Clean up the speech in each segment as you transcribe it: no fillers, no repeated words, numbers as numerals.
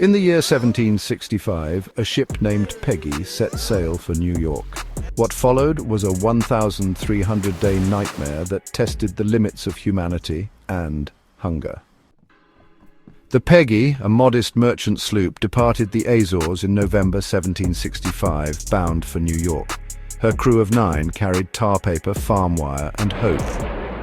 In the year 1765, a ship named Peggy set sail for New York. What followed was a 1,300-day nightmare that tested the limits of humanity and hunger. The Peggy, a modest merchant sloop, departed the Azores in November 1765, bound for New York. Her crew of 9 carried tar paper, farm wire, and hope.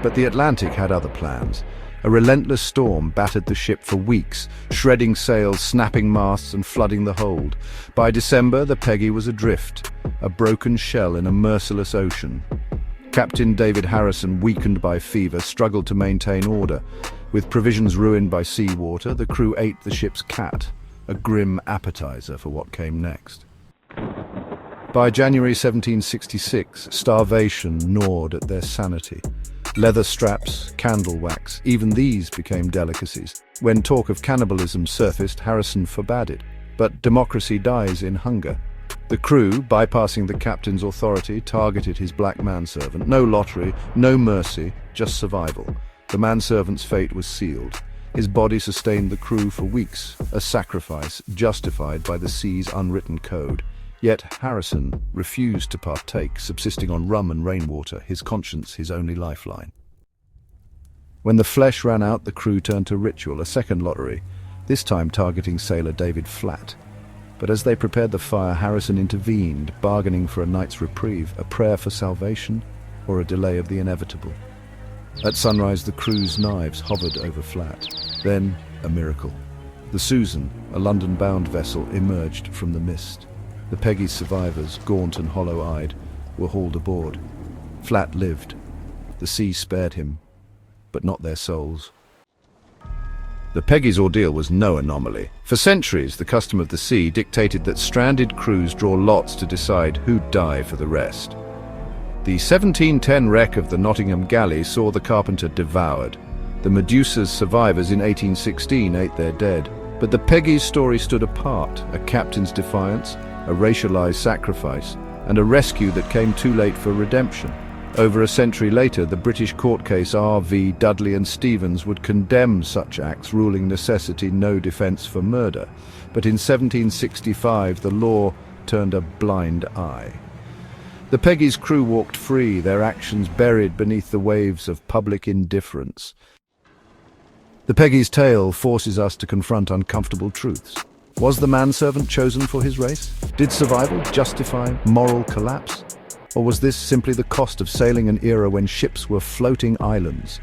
But the Atlantic had other plans. A relentless storm battered the ship for weeks, shredding sails, snapping masts, and flooding the hold. By December, the Peggy was adrift, a broken shell in a merciless ocean. Captain David Harrison, weakened by fever, struggled to maintain order. With provisions ruined by seawater, the crew ate the ship's cat, a grim appetizer for what came next. By January 1766, starvation gnawed at their sanity. Leather straps, candle wax, even these became delicacies. When talk of cannibalism surfaced, Harrison forbade it. But democracy dies in hunger. The crew, bypassing the captain's authority, targeted his black manservant. No lottery, no mercy, just survival. The manservant's fate was sealed. His body sustained the crew for weeks, a sacrifice justified by the sea's unwritten code. Yet Harrison refused to partake, subsisting on rum and rainwater, his conscience his only lifeline. When the flesh ran out, the crew turned to ritual, a second lottery, this time targeting sailor David Flatt. But as they prepared the fire, Harrison intervened, bargaining for a night's reprieve, a prayer for salvation, or a delay of the inevitable. At sunrise, the crew's knives hovered over Flatt. Then, a miracle. The Susan, a London-bound vessel, emerged from the mist. The Peggy's survivors, gaunt and hollow-eyed, were hauled aboard. Flatt lived. The sea spared him, but not their souls. The Peggy's ordeal was no anomaly. For centuries, the custom of the sea dictated that stranded crews draw lots to decide who'd die for the rest. The 1710 wreck of the Nottingham galley saw the Carpenter devoured. The Medusa's survivors in 1816 ate their dead. But the Peggy's story stood apart, a captain's defiance, a racialized sacrifice, and a rescue that came too late for redemption. Over a century later, the British court case R.V. Dudley and Stevens would condemn such acts, ruling necessity no defense for murder. But in 1765, the law turned a blind eye. The Peggy's crew walked free, their actions buried beneath the waves of public indifference. The Peggy's tale forces us to confront uncomfortable truths. Was the manservant chosen for his race? Did survival justify moral collapse? Or was this simply the cost of sailing an era when ships were floating islands?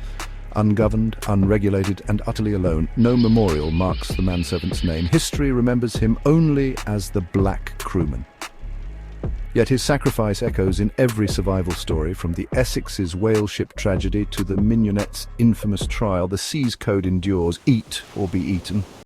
Ungoverned, unregulated, and utterly alone, no memorial marks the manservant's name. History remembers him only as the Black Crewman. Yet his sacrifice echoes in every survival story, from the Essex's whale ship tragedy to the Mignonette's infamous trial. The sea's code endures: eat or be eaten.